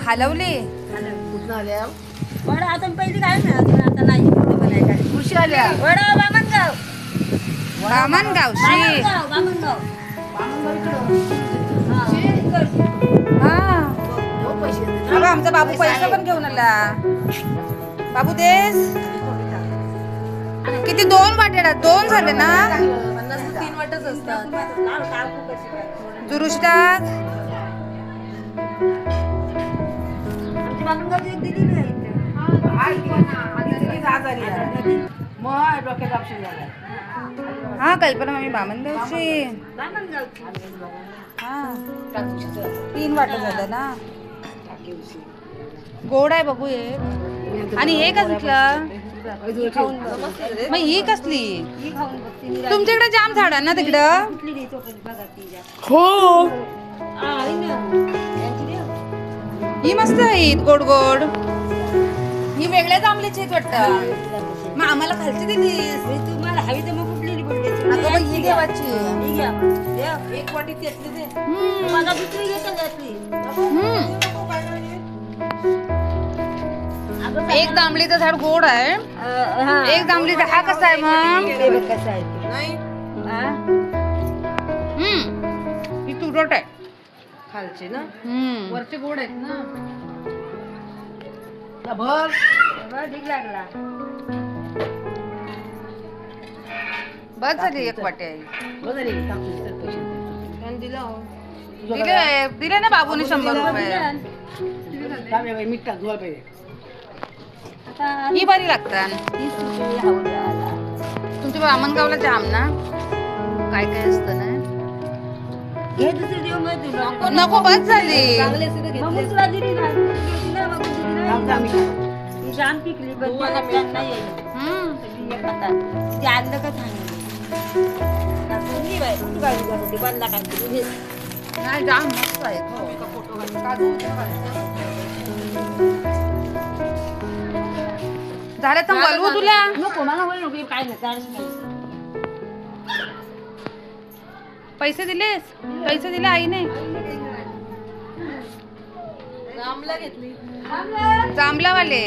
हलवली कुठं आल्या वडा आता पहिली काय मिळालं आता नाही बनायला खुशी आल्या वडा बामणगाव बामणगावची बामणगाव हा पैसे अगं आमचा बाबू पैसा पण घेऊन आला बाबू देस किती 2 वाटेडा 2 झाले ना 3 वाटच असतात जुरुश टाक बामणगावची एक दिली नाही मग डोक्यात ऑप्शन झाला हा कल्पना मामी बामणगावची बामणगावची हा 3 वाटे झालं ना गोड आहे बघू हे आणि हे कसलं मग ही कसली ही खाऊन बघते मी तुमच्याकडे जाम झाड आहे ना तिकडं कुठली द्यायची आपण बघा ती जा हो आहे ना यांची द्या ही मस्त आहेत गोड गोड ही वेगळ्या जांभळीची आहेत वाटतं मग आम्हाला खालची दिलीस तुम्हाला हवी तर मग कुठली पण द्यायची अगं बाई, ही देवाची ही घ्या द्या. एक वाटी त्यातली दे मला दुसरी घे का त्यातली एक जांभळीचं झाड गोड आहे एक जांभळीचा हा कसा आहे मग ते बघ कसं आहे ते. नाही हा? ही तुरट आहे खालचे ना हम्म. वरचे गोड आहेत ना त्या भर तेव्हा ढीग लागला बस झाली एक वाटी आहे बघाली टाकून तर पैसे दिला दिले ना बाबूने 100 रुपये मीठ टाक धुवायला पाहिजे आता ही बरी लागतात 30 रुपये हवं तुमच्या बामणगावला जाम ना काय काय असतं ना घे दुसरी देऊ मग तुला नको बस झाली चांगले असते तर मग घेतले तुला दिली ना तुला मग दिली थांब ना थांब मी ती जाम पिकली पण मला प्लॅन नाही आहे हम्म. सगळी एक हातात ते आणलं का चांगलं कोणती बाई कुठं गाडी करते बंद काय नाही जाम मस्त आहे काजू झालं तर बोलवू तुला नको मला होईल नको काय नाही चाळीस नाही पैसे दिलेस पैसे दिले आईने रामला घेतली जांभलावाले